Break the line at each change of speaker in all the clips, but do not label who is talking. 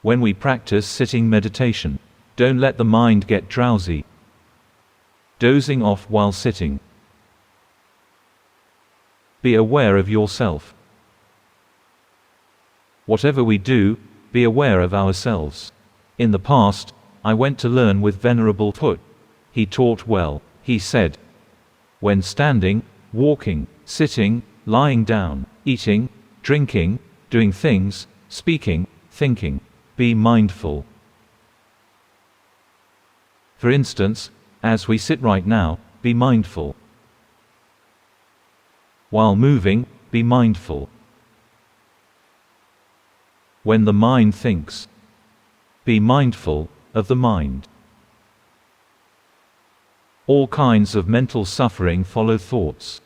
When we practice sitting meditation, don't let the mind get drowsy, dozing off while sitting. Be aware of yourself. Whatever we do, be aware of ourselves. In the past, I went to learn with Venerable Phut. He taught well. He said, when standing, walking, sitting, lying down, eating, drinking, doing things, speaking, thinking, be mindful. For instance, as we sit right now, be mindful. While moving, be mindful. When the mind thinks, be mindful of the mind. All kinds of mental suffering follow thoughts.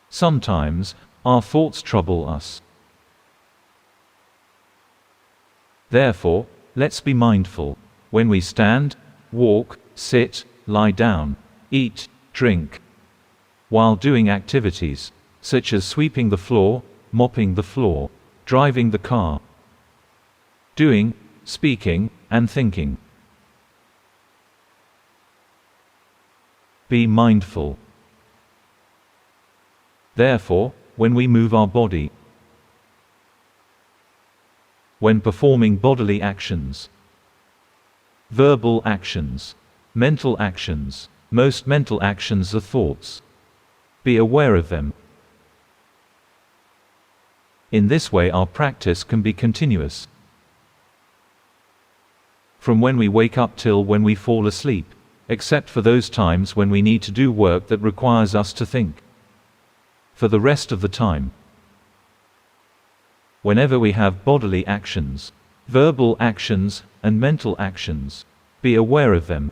Sometimes, our thoughts trouble us. Therefore, let's be mindful when we stand, walk, sit, lie down, eat, drink, while doing activities such as sweeping the floor, mopping the floor, driving the car, doing, speaking, and thinking. Be mindful. Therefore, when we move our body, when performing bodily actions, verbal actions, mental actions, most mental actions are thoughts. Be aware of them. In this way our practice can be continuous. From when we wake up till when we fall asleep, except for those times when we need to do work that requires us to think. For the rest of the time, whenever we have bodily actions, verbal actions, and mental actions, be aware of them.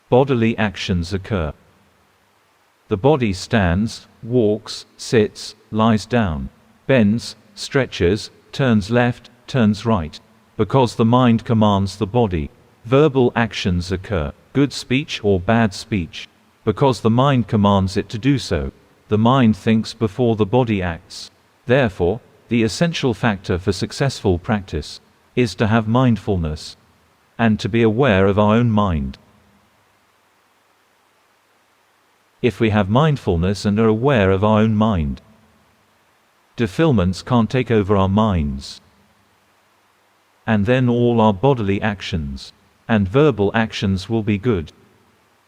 Bodily actions occur. The body stands, walks, sits, lies down, bends, stretches, turns left, turns right, because the mind commands the body. Verbal actions occur, good speech or bad speech, because the mind commands it to do so. The mind thinks before the body acts. Therefore, the essential factor for successful practice is to have mindfulness and to be aware of our own mind. If we have mindfulness and are aware of our own mind, defilements can't take over our minds. And then all our bodily actions and verbal actions will be good.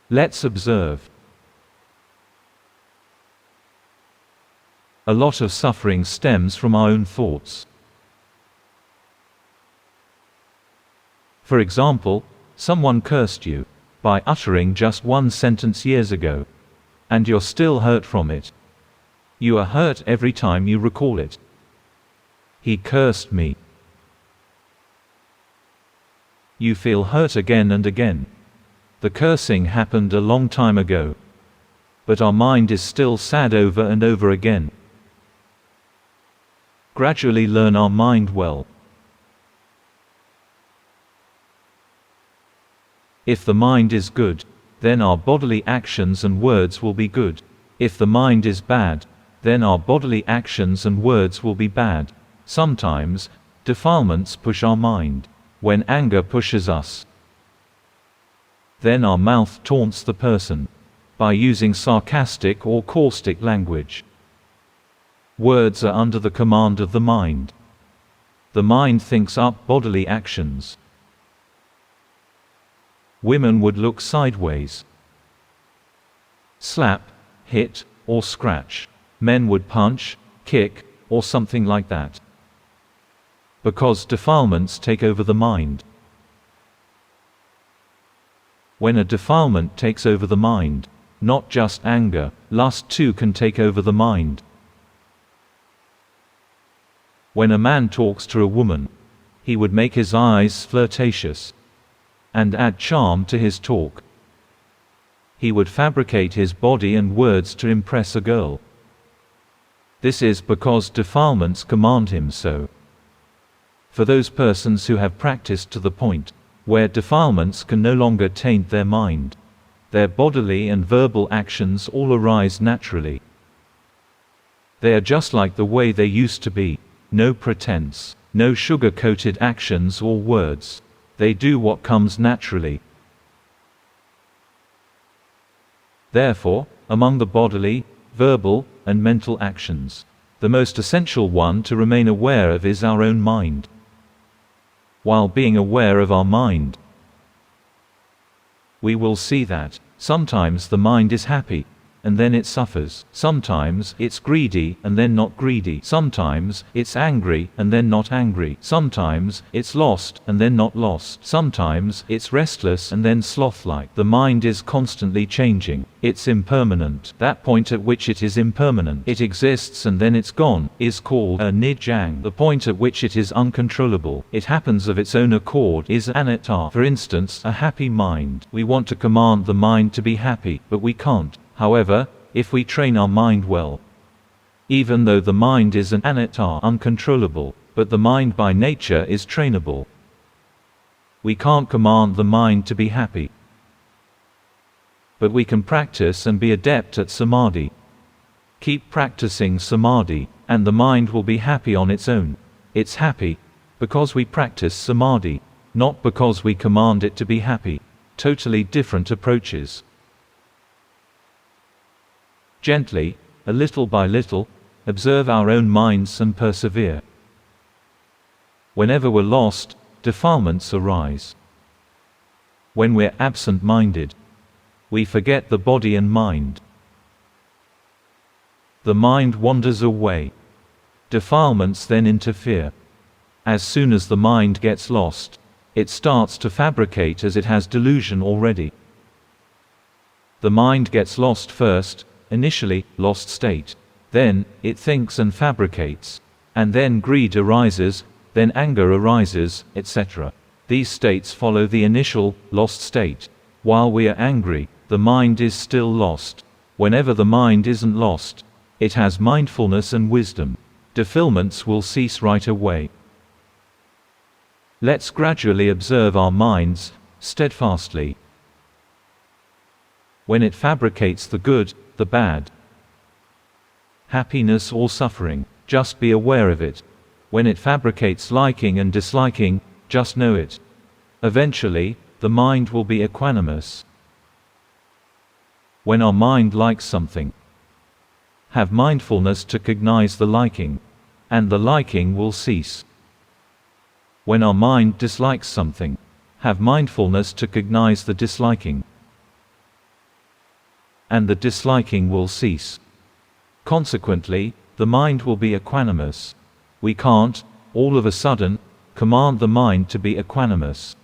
Let's observe. A lot of suffering stems from our own thoughts. For example, someone cursed you by uttering just one sentence years ago, and you're still hurt from it. You are hurt every time you recall it. He cursed me. You feel hurt again and again. The cursing happened a long time ago, but our mind is still sad over and over again. Gradually learn our mind well. If the mind is good, then our bodily actions and words will be good. If the mind is bad, then our bodily actions and words will be bad. Sometimes, defilements push our mind. When anger pushes us, then our mouth taunts the person by using sarcastic or caustic language. Words are under the command of the mind. The mind thinks up bodily actions. Women would look sideways, slap, hit, or scratch. Men would punch, kick, or something like that. Because defilements take over the mind. When a defilement takes over the mind, not just anger, lust too can take over the mind. When a man talks to a woman, he would make his eyes flirtatious and add charm to his talk. He would fabricate his body and words to impress a girl. This is because defilements command him so. For those persons who have practiced to the point where defilements can no longer taint their mind, their bodily and verbal actions all arise naturally. They are just like the way they used to be. No pretense, no sugar-coated actions or words. They do what comes naturally. Therefore, among the bodily, verbal, and mental actions, the most essential one to remain aware of is our own mind. While being aware of our mind, we will see that sometimes the mind is happy, and then it suffers. Sometimes it's greedy and then not greedy. Sometimes it's angry and then not angry. Sometimes it's lost and then not lost. Sometimes it's restless and then sloth-like. The mind is constantly changing. It's impermanent. That point at which it is impermanent, it exists and then it's gone, is called a nijang. The point at which it is uncontrollable, it happens of its own accord, is anatta. For instance, a happy mind. We want to command the mind to be happy, but we can't. However, if we train our mind well, even though the mind is an anatta, uncontrollable, but the mind by nature is trainable. We can't command the mind to be happy, but we can practice and be adept at samadhi. Keep practicing samadhi, and the mind will be happy on its own. It's happy because we practice samadhi, not because we command it to be happy. Totally different approaches. Gently, a little by little, observe our own minds and persevere. Whenever we're lost, defilements arise. When we're absent-minded, we forget the body and mind. The mind wanders away. Defilements then interfere. As soon as the mind gets lost, it starts to fabricate as it has delusion already. The mind gets lost first, initially, lost state. Then, it thinks and fabricates. And then greed arises, then anger arises, etc. These states follow the initial, lost state. While we are angry, the mind is still lost. Whenever the mind isn't lost, it has mindfulness and wisdom. Defilements will cease right away. Let's gradually observe our minds, steadfastly. When it fabricates the good, the bad, happiness or suffering, just be aware of it. When it fabricates liking and disliking, just know it. Eventually, the mind will be equanimous. When our mind likes something, have mindfulness to cognize the liking, and the liking will cease. When our mind dislikes something, have mindfulness to cognize the disliking, and the disliking will cease. Consequently, the mind will be equanimous. We can't, all of a sudden, command the mind to be equanimous.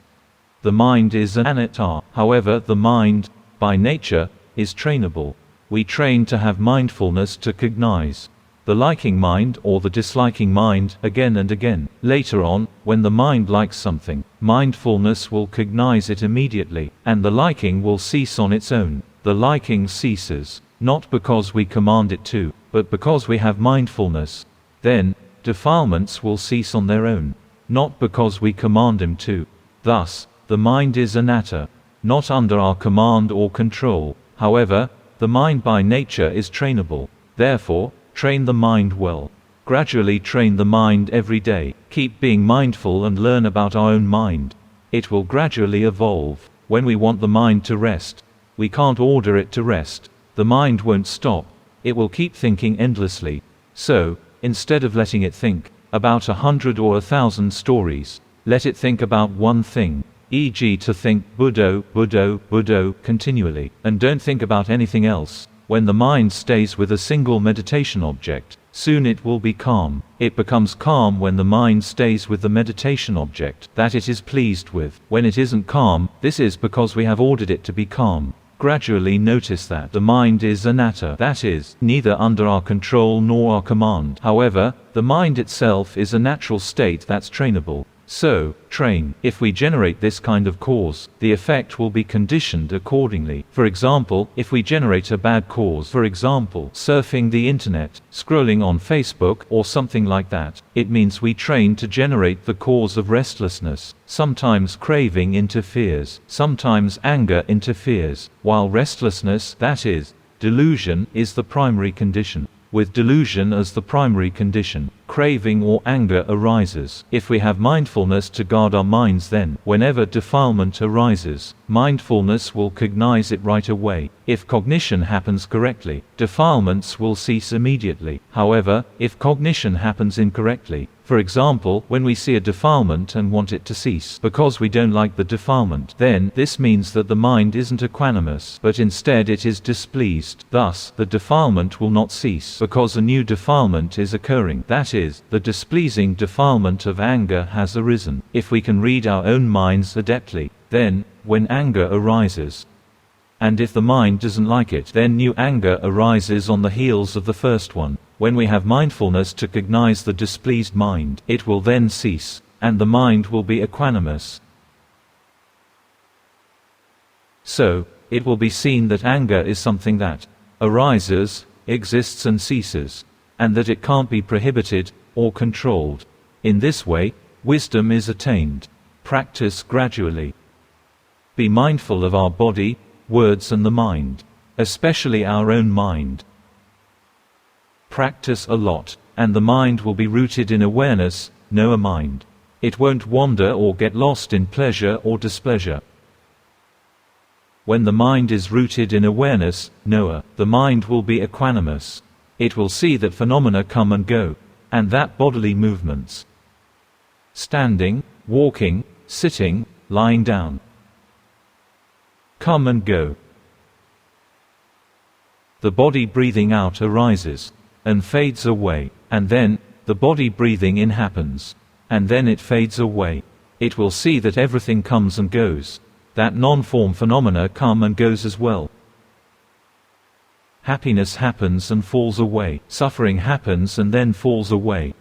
The mind is an anatta. However, the mind, by nature, is trainable. We train to have mindfulness to cognize the liking mind or the disliking mind again and again. Later on, when the mind likes something, mindfulness will cognize it immediately, and the liking will cease on its own. The liking ceases, not because we command it to, but because we have mindfulness. Then, defilements will cease on their own, not because we command them to. Thus, the mind is anatta, not under our command or control. However, the mind by nature is trainable. Therefore, train the mind well. Gradually train the mind every day. Keep being mindful and learn about our own mind. It will gradually evolve. When we want the mind to rest, we can't order it to rest. The mind won't stop. It will keep thinking endlessly. So, instead of letting it think about 100 or 1,000 stories, let it think about one thing, e.g. to think Buddho, Buddho, Buddho continually, and don't think about anything else. When the mind stays with a single meditation object, soon it will be calm. It becomes calm when the mind stays with the meditation object that it is pleased with. When it isn't calm, this is because we have ordered it to be calm. Gradually notice that the mind is anatta, that is, neither under our control nor our command. However, the mind itself is a natural state that's trainable. So, train. If we generate this kind of cause, the effect will be conditioned accordingly. For example, if we generate a bad cause, for example, surfing the internet, scrolling on Facebook, or something like that, it means we train to generate the cause of restlessness. Sometimes craving interferes, sometimes anger interferes, while restlessness, that is, delusion, is the primary condition. with delusion as the primary condition. Craving or anger arises. If we have mindfulness to guard our minds, then, whenever defilement arises, mindfulness will cognize it right away. If cognition happens correctly, defilements will cease immediately. However, if cognition happens incorrectly, for example, when we see a defilement and want it to cease because we don't like the defilement, then this means that the mind isn't equanimous, but instead it is displeased. Thus, the defilement will not cease because a new defilement is occurring. That is, the displeasing defilement of anger has arisen. If we can read our own minds adeptly, then, when anger arises, and if the mind doesn't like it, then new anger arises on the heels of the first one. When we have mindfulness to cognize the displeased mind, it will then cease, and the mind will be equanimous. So, it will be seen that anger is something that arises, exists and ceases, and that it can't be prohibited or controlled. In this way, wisdom is attained. Practice gradually. Be mindful of our body, words and the mind, especially our own mind. Practice a lot, and the mind will be rooted in awareness, know a mind. It won't wander or get lost in pleasure or displeasure. When the mind is rooted in awareness, knower, the mind will be equanimous. It will see that phenomena come and go, and that bodily movements, standing, walking, sitting, lying down, come and go. The body breathing out arises and fades away, and then, the body breathing in happens, and then it fades away. It will see that everything comes and goes, that non-form phenomena come and goes as well. Happiness happens and falls away, suffering happens and then falls away.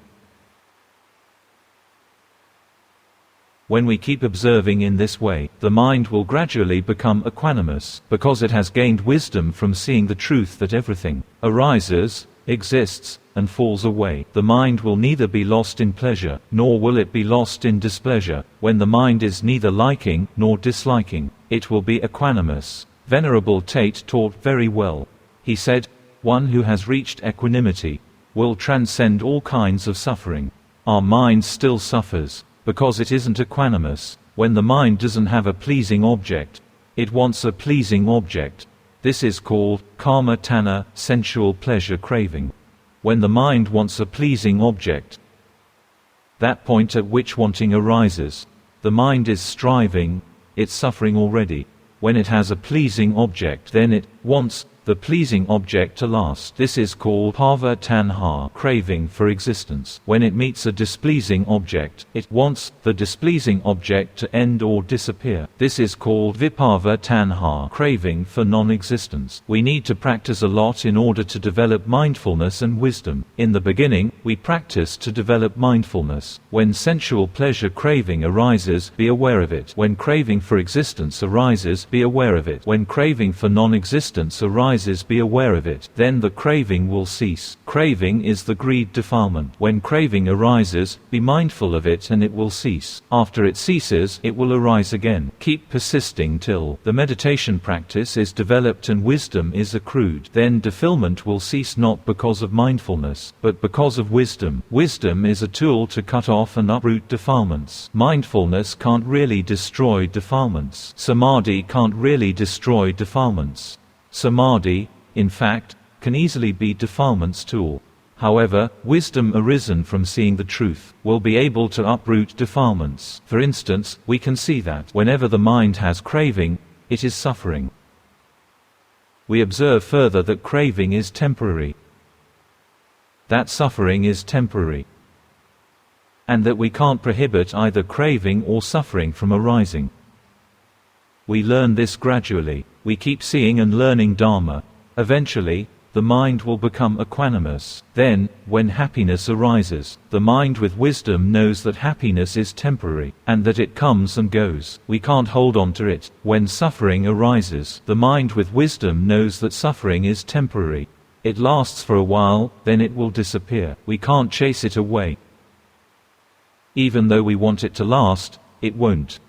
When we keep observing in this way, the mind will gradually become equanimous, because it has gained wisdom from seeing the truth that everything arises, exists, and falls away. The mind will neither be lost in pleasure, nor will it be lost in displeasure. When the mind is neither liking nor disliking, it will be equanimous. Venerable Tate taught very well. He said, "One who has reached equanimity will transcend all kinds of suffering." Our mind still suffers, because it isn't equanimous. When the mind doesn't have a pleasing object, it wants a pleasing object. This is called kama tanha, sensual pleasure craving. When the mind wants a pleasing object, that point at which wanting arises, the mind is striving, it's suffering already. When it has a pleasing object, then it wants the pleasing object to last. This is called bhava tanha, craving for existence. When it meets a displeasing object, it wants the displeasing object to end or disappear. This is called vibhava tanha, craving for non-existence. We need to practice a lot in order to develop mindfulness and wisdom. In the beginning, we practice to develop mindfulness. When sensual pleasure craving arises, be aware of it. When craving for existence arises, be aware of it. When craving for non-existence arises, be aware of it. Then the craving will cease. Craving is the greed defilement. When craving arises, be mindful of it and it will cease. After it ceases, it will arise again. Keep persisting till the meditation practice is developed and wisdom is accrued. Then defilement will cease, not because of mindfulness, but because of wisdom. Wisdom is a tool to cut off and uproot defilements. Mindfulness can't really destroy defilements. Samadhi can't really destroy defilements. Samadhi, in fact, can easily be defilement's tool. However, wisdom arisen from seeing the truth will be able to uproot defilements. For instance, we can see that whenever the mind has craving, it is suffering. We observe further that craving is temporary, that suffering is temporary, and that we can't prohibit either craving or suffering from arising. We learn this gradually. We keep seeing and learning Dharma. Eventually, the mind will become equanimous. Then, when happiness arises, the mind with wisdom knows that happiness is temporary, and that it comes and goes. We can't hold on to it. When suffering arises, the mind with wisdom knows that suffering is temporary. It lasts for a while, then it will disappear. We can't chase it away. Even though we want it to last, it won't.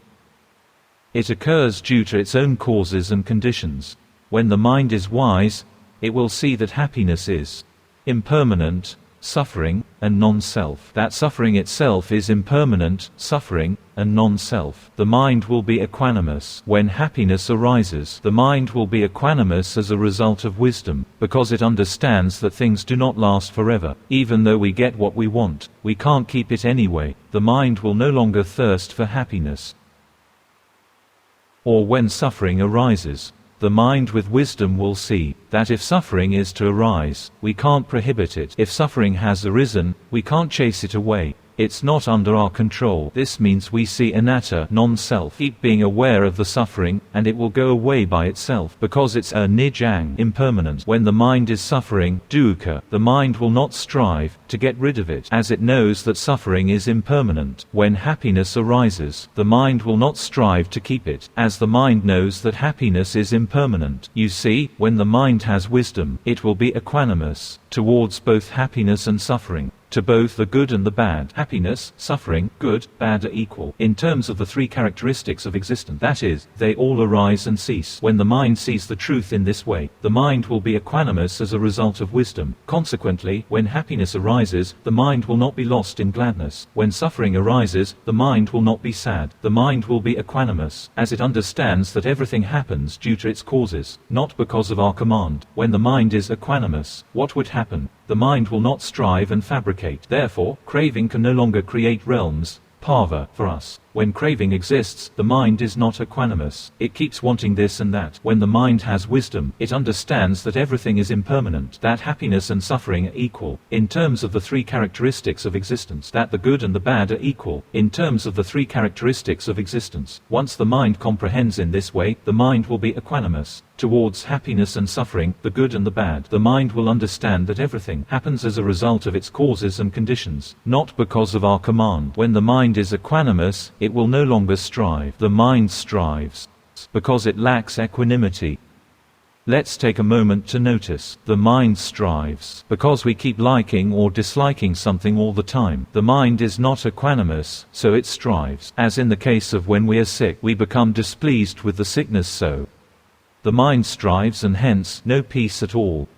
It occurs due to its own causes and conditions. When the mind is wise, it will see that happiness is impermanent, suffering, and non-self. That suffering itself is impermanent, suffering, and non-self. The mind will be equanimous. When happiness arises, the mind will be equanimous as a result of wisdom, because it understands that things do not last forever. Even though we get what we want, we can't keep it anyway. The mind will no longer thirst for happiness. Or when suffering arises, the mind with wisdom will see that if suffering is to arise, we can't prohibit it. If suffering has arisen, we can't chase it away. It's not under our control. This means we see anatta, non-self. Keep being aware of the suffering, and it will go away by itself, because it's a nijang, impermanent. When the mind is suffering, dukkha, the mind will not strive to get rid of it, as it knows that suffering is impermanent. When happiness arises, the mind will not strive to keep it, as the mind knows that happiness is impermanent. You see, when the mind has wisdom, it will be equanimous towards both happiness and suffering, to both the good and the bad. Happiness, suffering, good, bad are equal in terms of the three characteristics of existence. That is, they all arise and cease. When the mind sees the truth in this way, the mind will be equanimous as a result of wisdom. Consequently, when happiness arises, the mind will not be lost in gladness. When suffering arises, the mind will not be sad. The mind will be equanimous, as it understands that everything happens due to its causes, not because of our command. When the mind is equanimous, what would happen? The mind will not strive and fabricate. Therefore, craving can no longer create realms, bhava, for us. When craving exists, the mind is not equanimous. It keeps wanting this and that. When the mind has wisdom, it understands that everything is impermanent, that happiness and suffering are equal in terms of the three characteristics of existence, that the good and the bad are equal in terms of the three characteristics of existence. Once the mind comprehends in this way, the mind will be equanimous towards happiness and suffering, the good and the bad. The mind will understand that everything happens as a result of its causes and conditions, not because of our command. When the mind is equanimous, it will no longer strive. The mind strives because it lacks equanimity. Let's take a moment to notice. The mind strives because we keep liking or disliking something all the time. The mind is not equanimous, so it strives. As in the case of when we are sick, we become displeased with the sickness, so the mind strives and hence no peace at all.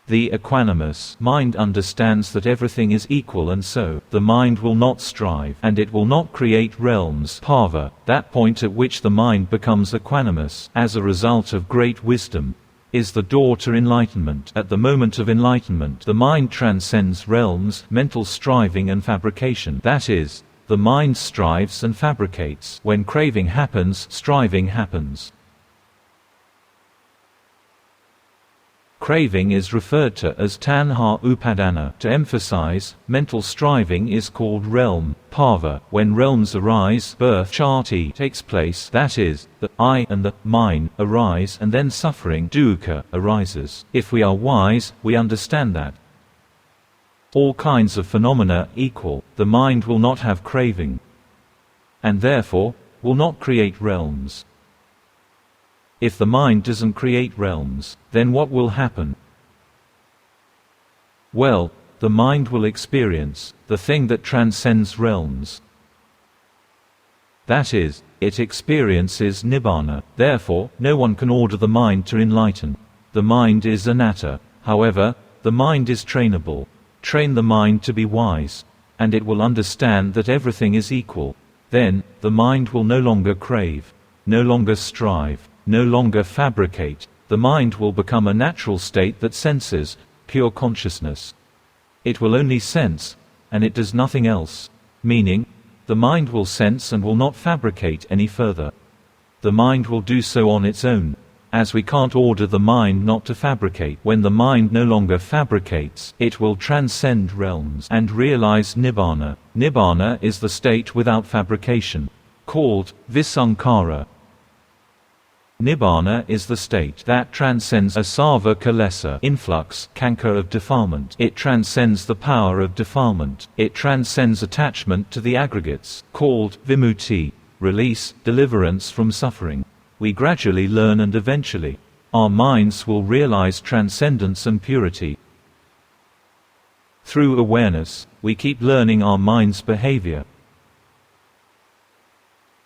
The equanimous mind understands that everything is equal, and so the mind will not strive, and it will not create realms, bhava. That point at which the mind becomes equanimous as a result of great wisdom is the door to enlightenment. At the moment of enlightenment, the mind transcends realms, mental striving and fabrication. That is, the mind strives and fabricates. When craving happens, striving happens. Craving is referred to as tanha upadana. To emphasize, mental striving is called realm, bhava. When realms arise, birth, chati, takes place. That is, the I and the mine arise, and then suffering, dukkha, arises. If we are wise, we understand that all kinds of phenomena equal. The mind will not have craving, and therefore will not create realms. If the mind doesn't create realms, then what will happen? Well, the mind will experience the thing that transcends realms. That is, it experiences nibbana. Therefore, no one can order the mind to enlighten. The mind is anatta. However, the mind is trainable. Train the mind to be wise, and it will understand that everything is equal. Then, the mind will no longer crave, no longer strive, no longer fabricate. The mind will become a natural state that senses, pure consciousness. It will only sense, and it does nothing else. Meaning, the mind will sense and will not fabricate any further. The mind will do so on its own, as we can't order the mind not to fabricate. When the mind no longer fabricates, it will transcend realms and realize nibbana. Nibbana is the state without fabrication, called visankhara. Nibbana is the state that transcends asava kilesa, influx, canker of defilement. It transcends the power of defilement. It transcends attachment to the aggregates, called vimutti, release, deliverance from suffering. We gradually learn, and eventually, our minds will realize transcendence and purity. Through awareness, we keep learning our mind's behavior.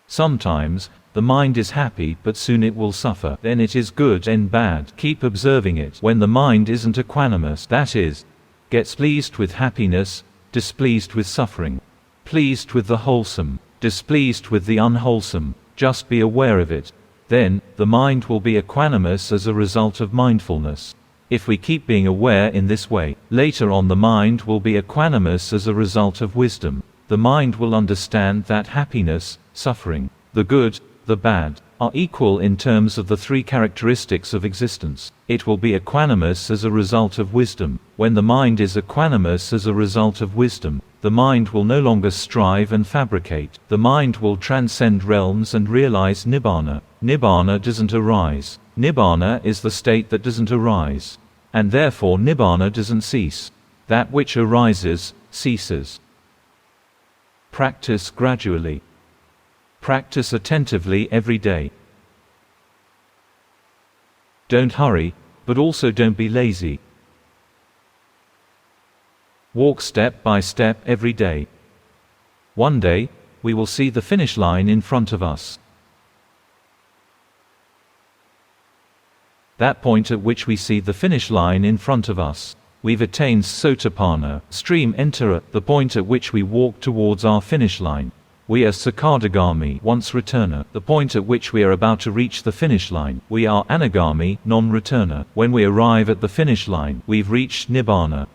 Sometimes, The mind is happy but soon it will suffer. Then it is good and bad. Keep observing it. When the mind isn't equanimous, that is, gets pleased with happiness, displeased with suffering, pleased with the wholesome, displeased with the unwholesome, just be aware of it. Then, the mind will be equanimous as a result of mindfulness. If we keep being aware in this way, later on the mind will be equanimous as a result of wisdom. The mind will understand that happiness, suffering, the good, the bad, are equal in terms of the three characteristics of existence. It will be equanimous as a result of wisdom. When the mind is equanimous as a result of wisdom, the mind will no longer strive and fabricate. The mind will transcend realms and realize Nibbana. Nibbana doesn't arise. Nibbana is the state that doesn't arise. And therefore Nibbana doesn't cease. That which arises, ceases. Practice gradually. Practice attentively every day. Don't hurry, but also don't be lazy. Walk step by step every day. One day, we will see the finish line in front of us. That point at which we see the finish line in front of us, we've attained Sotapanna, stream enterer, the point at which we walk towards our finish line. We are Sakadagami, once returner, the point at which we are about to reach the finish line. We are Anagami, non-returner. When we arrive at the finish line, we've reached Nibbana.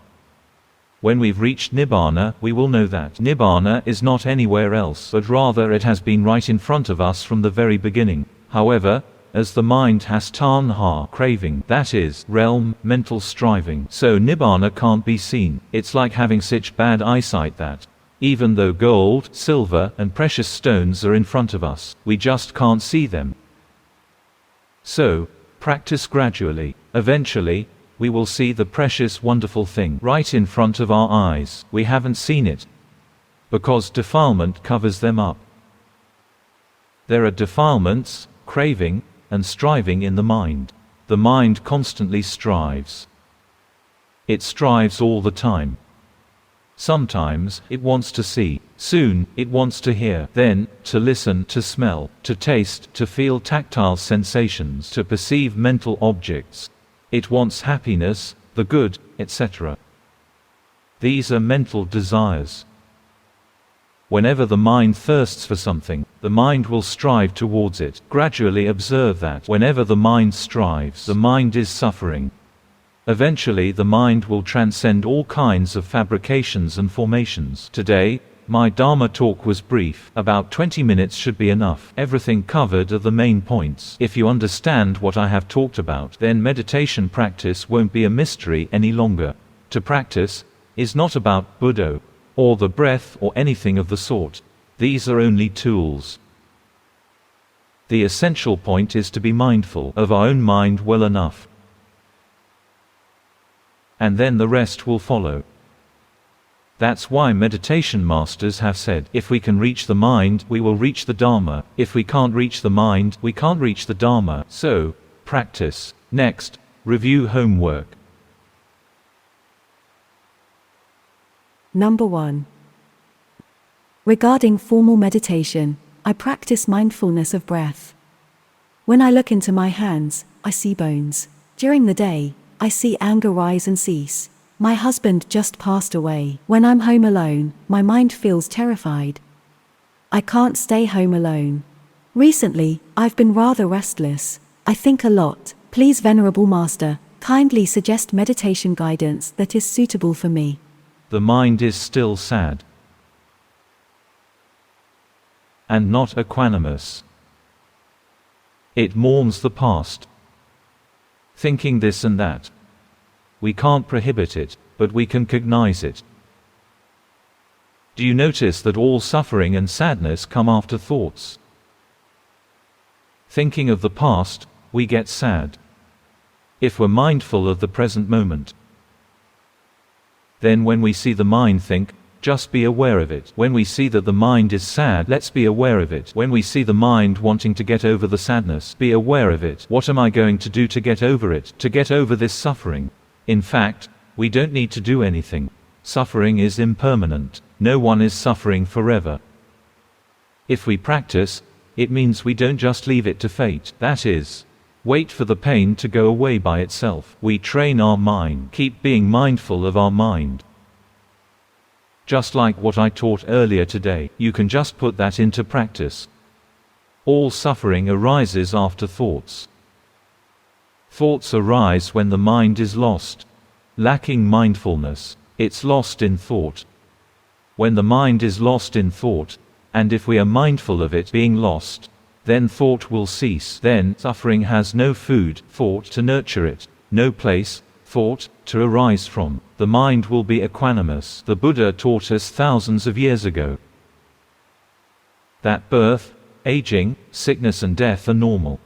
When we've reached Nibbana, we will know that Nibbana is not anywhere else, but rather it has been right in front of us from the very beginning. However, as the mind has tanha, craving, that is, realm, mental striving, so Nibbana can't be seen. It's like having such bad eyesight that, even though gold, silver, and precious stones are in front of us, we just can't see them. So, practice gradually. Eventually, we will see the precious wonderful thing right in front of our eyes. We haven't seen it because defilement covers them up. There are defilements, craving, and striving in the mind. The mind constantly strives. It strives all the time. Sometimes, it wants to see. Soon, it wants to hear. Then, to listen, to smell, to taste, to feel tactile sensations, to perceive mental objects. It wants happiness, the good, etc. These are mental desires. Whenever the mind thirsts for something, the mind will strive towards it. Gradually observe that whenever the mind strives, the mind is suffering. Eventually the mind will transcend all kinds of fabrications and formations. Today, my Dharma talk was brief. About 20 minutes should be enough. Everything covered are the main points. If you understand what I have talked about, then meditation practice won't be a mystery any longer. To practice is not about Buddha, or the breath or anything of the sort. These are only tools. The essential point is to be mindful of our own mind well enough. And then the rest will follow. That's why meditation masters have said, if we can reach the mind, we will reach the Dharma. If we can't reach the mind, we can't reach the Dharma. So, practice. Next, review homework.
Number 1. Regarding formal meditation, I practice mindfulness of breath. When I look into my hands, I see bones. During the day, I see anger rise and cease. My husband just passed away. When I'm home alone, my mind feels terrified. I can't stay home alone. Recently, I've been rather restless. I think a lot. Please, Venerable Master, kindly suggest meditation guidance that is suitable for me.
The mind is still sad and not equanimous. It mourns the past, thinking this and that. We can't prohibit it, but we can cognize it. Do you notice that all suffering and sadness come after thoughts? Thinking of the past, we get sad. If we're mindful of the present moment, then when we see the mind think, just be aware of it. When we see that the mind is sad, let's be aware of it. When we see the mind wanting to get over the sadness, be aware of it. What am I going to do to get over it, to get over this suffering? In fact, we don't need to do anything. Suffering is impermanent. No one is suffering forever. If we practice, It means we don't just leave it to fate, that is, wait for the pain to go away by itself. We train our mind, keep being mindful of our mind. Just like what I taught earlier today, you can just put that into practice. All suffering arises after thoughts. Thoughts arise when the mind is lost. Lacking mindfulness, it's lost in thought. When the mind is lost in thought, and if we are mindful of it being lost, then thought will cease. Then suffering has no food, thought, to nurture it, no place, thought, to arise from. The mind will be equanimous. The Buddha taught us thousands of years ago that birth, aging, sickness and death are normal.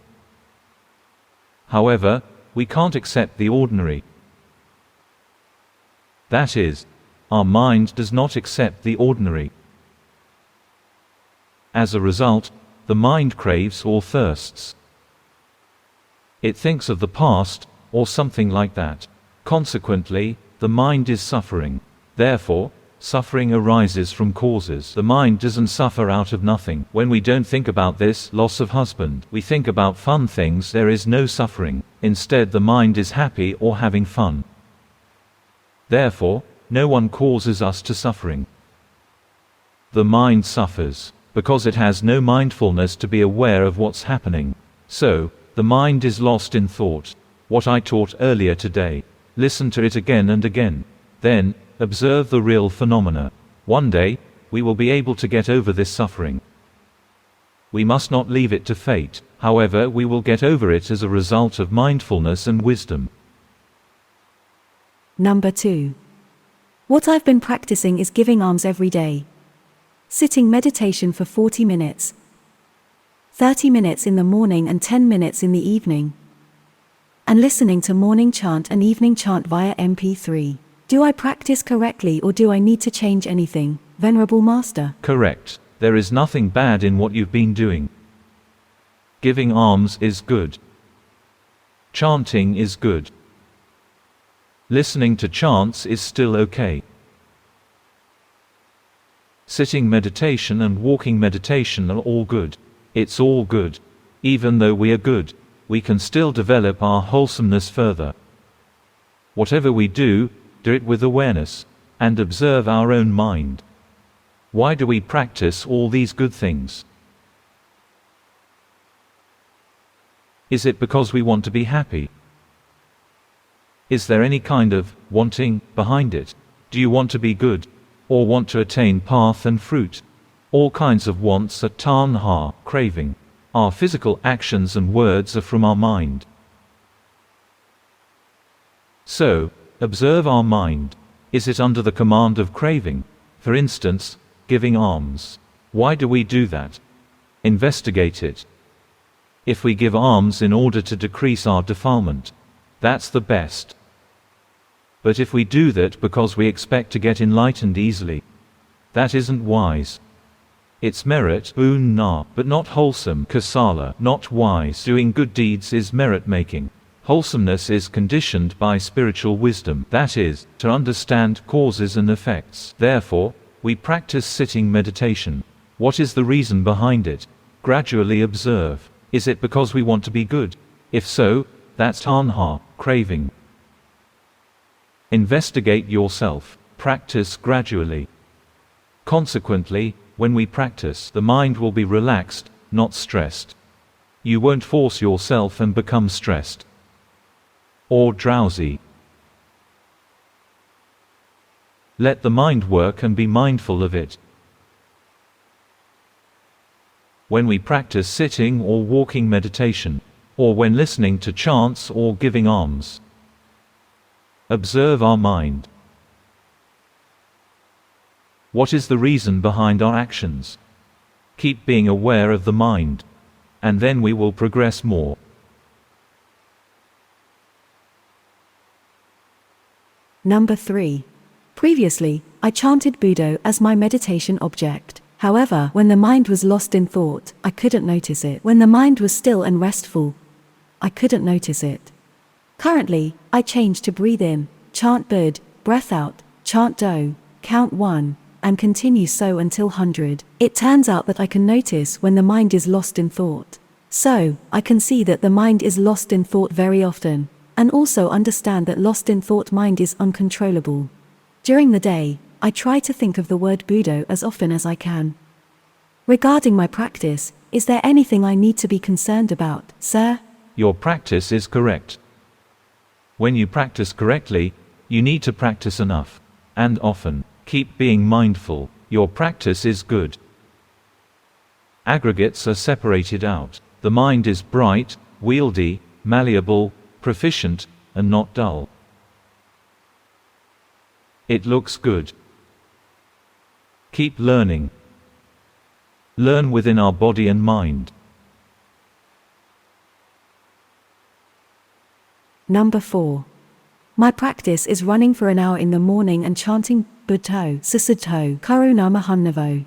However, we can't accept the ordinary. That is, our mind does not accept the ordinary. As a result, the mind craves or thirsts. It thinks of the past, or something like that. Consequently, the mind is suffering. Therefore, suffering arises from causes. The mind doesn't suffer out of nothing. When we don't think about this loss of husband, we think about fun things, there is no suffering. Instead, the mind is happy or having fun. Therefore, no one causes us to suffering. The mind suffers because it has no mindfulness to be aware of what's happening. So, the mind is lost in thought. What I taught earlier today. Listen to it again and again. Then, observe the real phenomena. One day, we will be able to get over this suffering. We must not leave it to fate, however we will get over it as a result of mindfulness and wisdom.
Number 2. What I've been practicing is giving alms every day. Sitting meditation for 40 minutes. 30 minutes in the morning and 10 minutes in the evening. And listening to morning chant and evening chant via MP3. Do I practice correctly or do I need to change anything, Venerable Master?
Correct. There is nothing bad in what you've been doing. Giving alms is good. Chanting is good. Listening to chants is still okay. Sitting meditation and walking meditation are all good. It's all good. Even though we are good, we can still develop our wholesomeness further. Whatever we do it with awareness, and observe our own mind. Why do we practice all these good things? Is it because we want to be happy? Is there any kind of wanting behind it? Do you want to be good? Or want to attain path and fruit? All kinds of wants are tanha, craving. Our physical actions and words are from our mind. So, observe our mind. Is it under the command of craving? For instance, giving alms. Why do we do that? Investigate it. If we give alms in order to decrease our defilement, that's the best. But if we do that because we expect to get enlightened easily, that isn't wise. It's merit, na, but not wholesome, kasala, not wise. Doing good deeds is merit-making. Wholesomeness is conditioned by spiritual wisdom, that is, to understand causes and effects. Therefore, we practice sitting meditation. What is the reason behind it? Gradually observe. Is it because we want to be good? If so, that's tanha, craving. Investigate yourself. Practice gradually. Consequently, when we practice, the mind will be relaxed, not stressed. You won't force yourself and become stressed or drowsy. Let the mind work and be mindful of it. When we practice sitting or walking meditation, or when listening to chants or giving alms, observe our mind. What is the reason behind our actions? Keep being aware of the mind, and then we will progress more.
Number 3. Previously, I chanted Buddha as my meditation object. However, when the mind was lost in thought, I couldn't notice it. When the mind was still and restful, I couldn't notice it. Currently, I change to breathe in, chant Bud, breath out, chant Do, count 1, and continue so until 100. It turns out that I can notice when the mind is lost in thought. So, I can see that the mind is lost in thought very often, and also understand that lost in thought mind is uncontrollable. During the day, I try to think of the word Buddha as often as I can. Regarding my practice, is there anything I need to be concerned about, sir?
Your practice is correct. When you practice correctly, you need to practice enough and often. Keep being mindful. Your practice is good. Aggregates are separated out. The mind is bright, wieldy, malleable, proficient, and not dull. It looks good. Keep learning. Learn within our body and mind.
Number 4. My practice is running for an hour in the morning and chanting Buddho Susadho Karuna Mahannavo.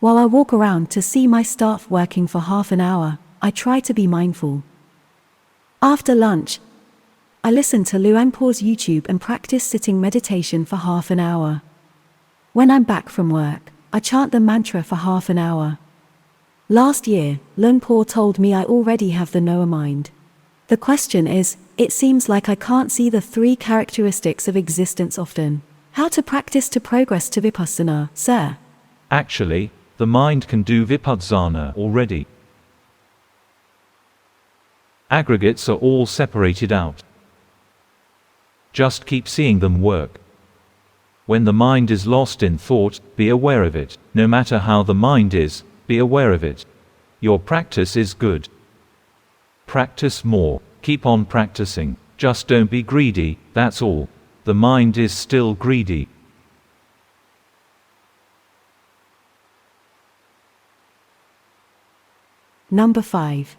While I walk around to see my staff working for half an hour, I try to be mindful. After lunch, I listen to Luang Por's YouTube and practice sitting meditation for half an hour. When I'm back from work, I chant the mantra for half an hour. Last year, Luang Por told me I already have the knower mind. The question is, it seems like I can't see the 3 characteristics of existence often. How to practice to progress to Vipassana, sir?
Actually, the mind can do Vipassana already. Aggregates are all separated out. Just keep seeing them work. When the mind is lost in thought, be aware of it. No matter how the mind is, be aware of it. Your practice is good. Practice more. Keep on practicing. Just don't be greedy, that's all. The mind is still greedy.
Number 5.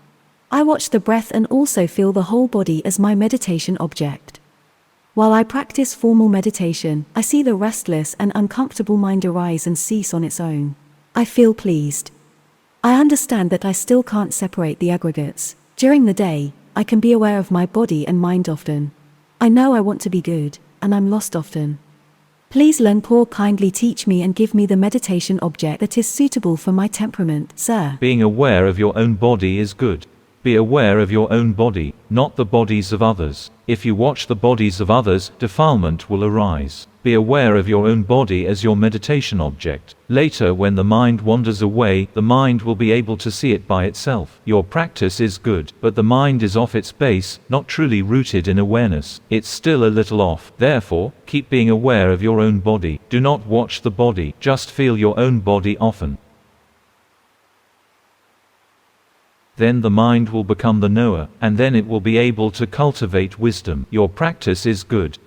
I watch the breath and also feel the whole body as my meditation object. While I practice formal meditation, I see the restless and uncomfortable mind arise and cease on its own. I feel pleased. I understand that I still can't separate the aggregates. During the day, I can be aware of my body and mind often. I know I want to be good, and I'm lost often. Please Luang Por kindly teach me and give me the meditation object that is suitable for my temperament, sir.
Being aware of your own body is good. Be aware of your own body, not the bodies of others. If you watch the bodies of others, defilement will arise. Be aware of your own body as your meditation object. Later, when the mind wanders away, the mind will be able to see it by itself. Your practice is good, but the mind is off its base, not truly rooted in awareness. It's still a little off. Therefore, keep being aware of your own body. Do not watch the body, just feel your own body often. Then the mind will become the knower, and then it will be able to cultivate wisdom. Your practice is good.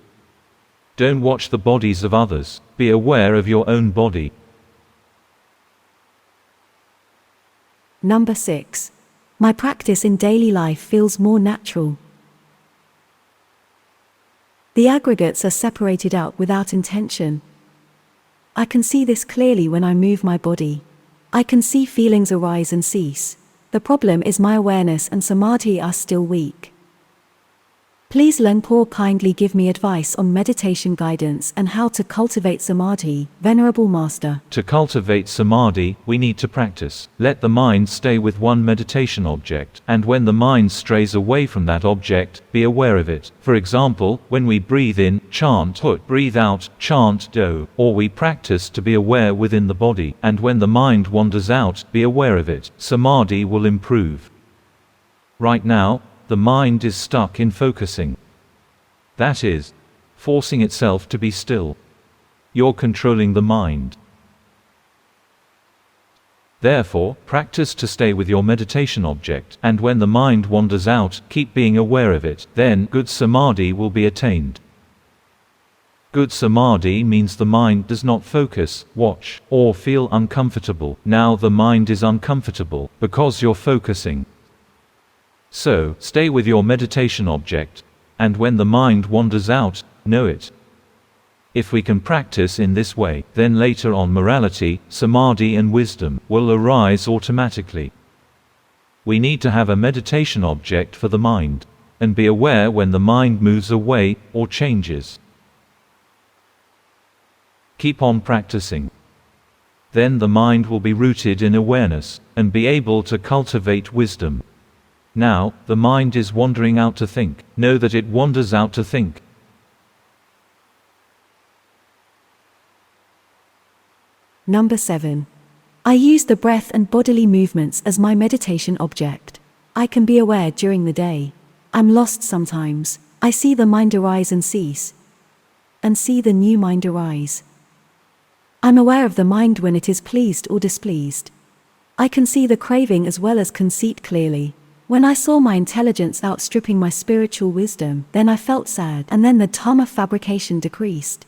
Don't watch the bodies of others. Be aware of your own body.
Number 6. My practice in daily life feels more natural. The aggregates are separated out without intention. I can see this clearly when I move my body. I can see feelings arise and cease. The problem is my awareness and samadhi are still weak. Please Luang Por kindly give me advice on meditation guidance and how to cultivate samadhi, Venerable Master.
To cultivate samadhi, we need to practice. Let the mind stay with one meditation object, and when the mind strays away from that object, be aware of it. For example, when we breathe in, chant Hut, breathe out, chant Do, or we practice to be aware within the body, and when the mind wanders out, be aware of it. Samadhi will improve. Right now, the mind is stuck in focusing. That is, forcing itself to be still. You're controlling the mind. Therefore, practice to stay with your meditation object, and when the mind wanders out, keep being aware of it. Then, good samadhi will be attained. Good samadhi means the mind does not focus, watch, or feel uncomfortable. Now the mind is uncomfortable, because you're focusing. So, stay with your meditation object, and when the mind wanders out, know it. If we can practice in this way, then later on morality, samadhi and wisdom will arise automatically. We need to have a meditation object for the mind, and be aware when the mind moves away, or changes. Keep on practicing. Then the mind will be rooted in awareness, and be able to cultivate wisdom. Now, the mind is wandering out to think. Know that it wanders out to think.
Number 7. I use the breath and bodily movements as my meditation object. I can be aware during the day. I'm lost sometimes. I see the mind arise and cease, and see the new mind arise. I'm aware of the mind when it is pleased or displeased. I can see the craving as well as conceit clearly. When I saw my intelligence outstripping my spiritual wisdom, then I felt sad, and then the Dhamma fabrication decreased.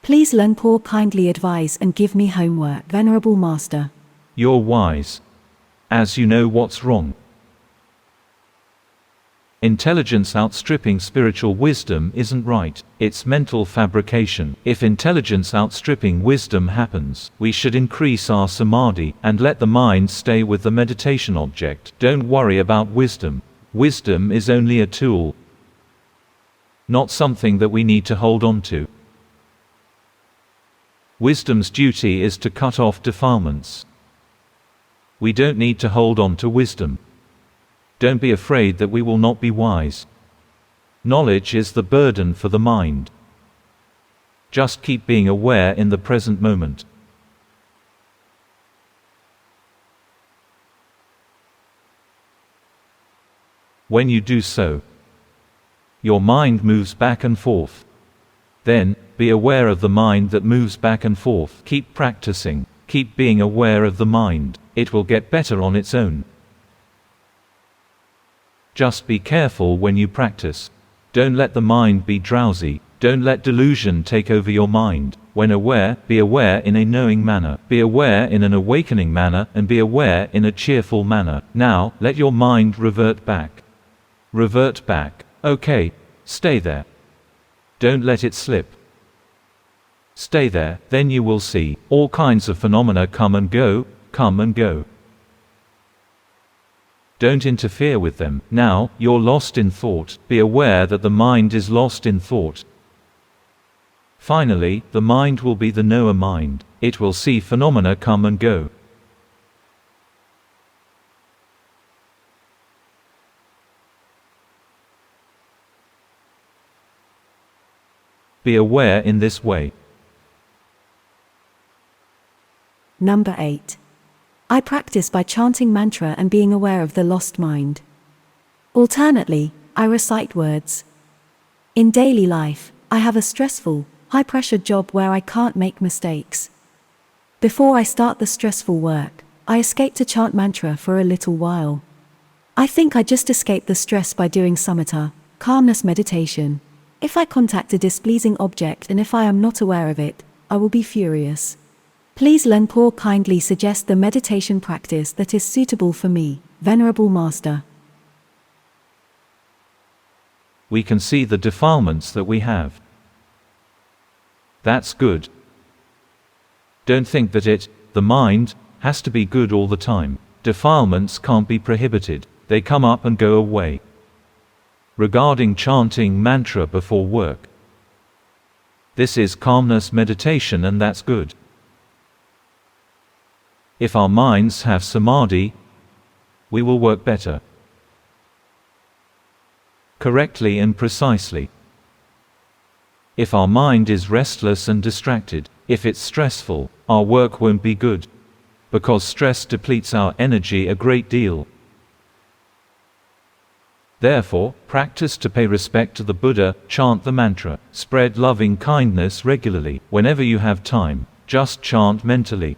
Please Lungpo kindly advise and give me homework, Venerable Master.
You're wise, as you know what's wrong. Intelligence outstripping spiritual wisdom isn't right, it's mental fabrication. If intelligence outstripping wisdom happens, we should increase our samadhi, and let the mind stay with the meditation object. Don't worry about wisdom. Wisdom is only a tool, not something that we need to hold on to. Wisdom's duty is to cut off defilements. We don't need to hold on to wisdom. Don't be afraid that we will not be wise. Knowledge is the burden for the mind. Just keep being aware in the present moment. When you do so, your mind moves back and forth. Then, be aware of the mind that moves back and forth. Keep practicing. Keep being aware of the mind. It will get better on its own. Just be careful when you practice. Don't let the mind be drowsy. Don't let delusion take over your mind. When aware, be aware in a knowing manner. Be aware in an awakening manner, and be aware in a cheerful manner. Now, let your mind revert back. Revert back. Okay, stay there. Don't let it slip. Stay there, then you will see all kinds of phenomena come and go, come and go. Don't interfere with them. Now, you're lost in thought. Be aware that the mind is lost in thought. Finally, the mind will be the knower mind. It will see phenomena come and go. Be aware in this way.
Number 8. I practice by chanting mantra and being aware of the lost mind. Alternately, I recite words. In daily life, I have a stressful, high-pressure job where I can't make mistakes. Before I start the stressful work, I escape to chant mantra for a little while. I think I just escape the stress by doing samatha, calmness meditation. If I contact a displeasing object and if I am not aware of it, I will be furious. Please Lungpo kindly suggest the meditation practice that is suitable for me, Venerable Master.
We can see the defilements that we have. That's good. Don't think that the mind, has to be good all the time. Defilements can't be prohibited. They come up and go away. Regarding chanting mantra before work, this is calmness meditation, and that's good. If our minds have samadhi, we will work better, correctly and precisely. If our mind is restless and distracted, if it's stressful, our work won't be good, because stress depletes our energy a great deal. Therefore, practice to pay respect to the Buddha, chant the mantra, spread loving kindness regularly. Whenever you have time, just chant mentally,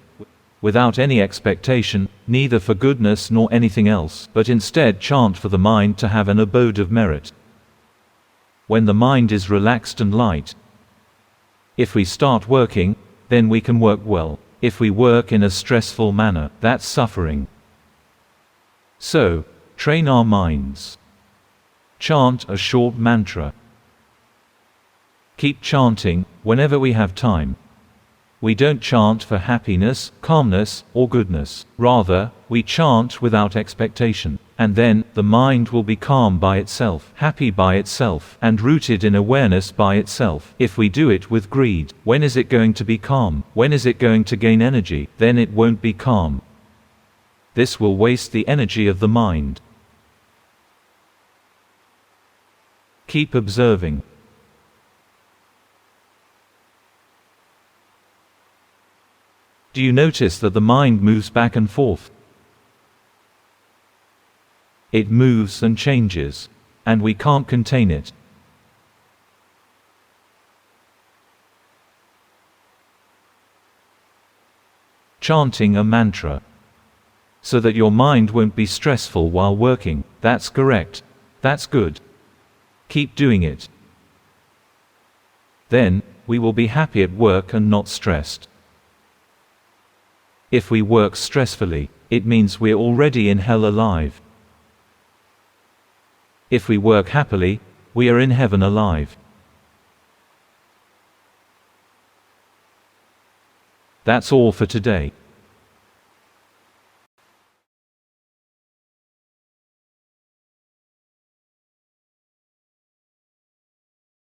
without any expectation, neither for goodness nor anything else, but instead chant for the mind to have an abode of merit. When the mind is relaxed and light, if we start working, then we can work well. If we work in a stressful manner, that's suffering. So, train our minds. Chant a short mantra. Keep chanting whenever we have time. We don't chant for happiness, calmness, or goodness. Rather, we chant without expectation. And then, the mind will be calm by itself, happy by itself, and rooted in awareness by itself. If we do it with greed, when is it going to be calm? When is it going to gain energy? Then it won't be calm. This will waste the energy of the mind. Keep observing. Do you notice that the mind moves back and forth? It moves and changes, and we can't contain it. Chanting a mantra, so that your mind won't be stressful while working. That's correct. That's good. Keep doing it. Then, we will be happy at work and not stressed. If we work stressfully, it means we're already in hell alive. If we work happily, we are in heaven alive. That's all for today.